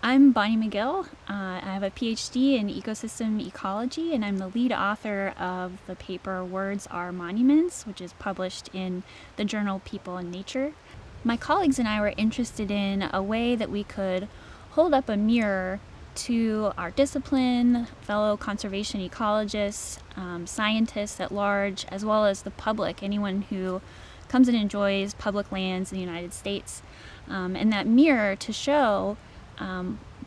I'm Bonnie McGill. I have a PhD in ecosystem ecology, and I'm the lead author of the paper Words Are Monuments, which is published in the journal People and Nature. My colleagues and I were interested in a way that we could hold up a mirror to our discipline, fellow conservation ecologists, scientists at large, as well as the public, anyone who comes and enjoys public lands in the United States. And that mirror to show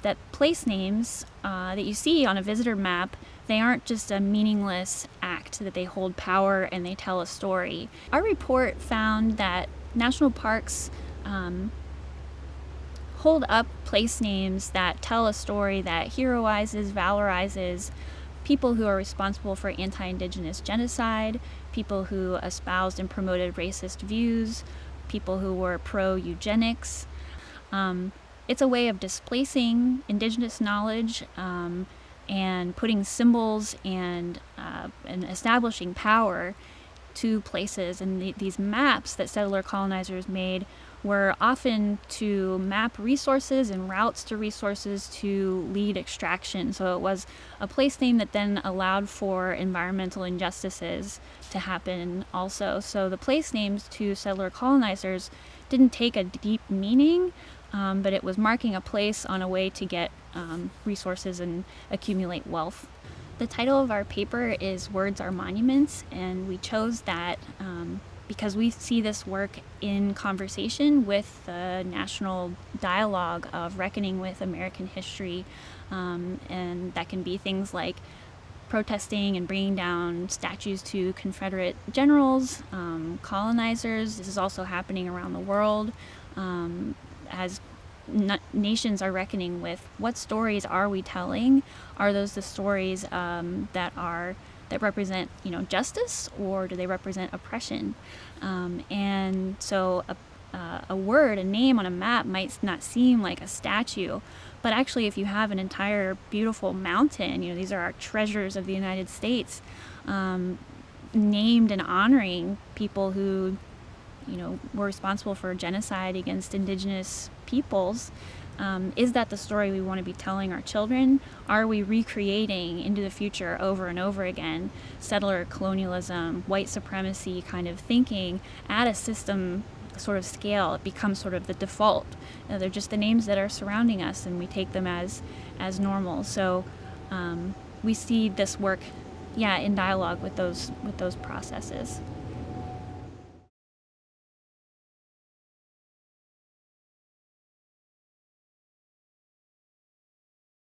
that place names that you see on a visitor map, they aren't just a meaningless act, that they hold power and they tell a story. Our report found that national parks hold up place names that tell a story that heroizes, valorizes people who are responsible for anti-Indigenous genocide, people who espoused and promoted racist views, people who were pro-eugenics. It's a way of displacing Indigenous knowledge and putting symbols and establishing power to places. And these maps that settler colonizers made were often to map resources and routes to resources to lead extraction. So it was a place name that then allowed for environmental injustices to happen also. So the place names to settler colonizers didn't take a deep meaning, but it was marking a place on a way to get resources and accumulate wealth. The title of our paper is Words Are Monuments, and we chose that because we see this work in conversation with the national dialogue of reckoning with American history, and that can be things like protesting and bringing down statues to Confederate generals, colonizers. This is also happening around the world as nations are reckoning with what stories are we telling. Are those the stories that represent justice, or do they represent oppression? And so a word, a name on a map might not seem like a statue, but actually if you have an entire beautiful mountain, these are our treasures of the United States, named and honoring people who were responsible for genocide against Indigenous peoples. Is that the story we want to be telling our children? Are we recreating into the future over and over again settler colonialism, white supremacy kind of thinking at a system sort of scale? It becomes sort of the default. They're just the names that are surrounding us, and we take them as normal. So we see this work in dialogue with those processes.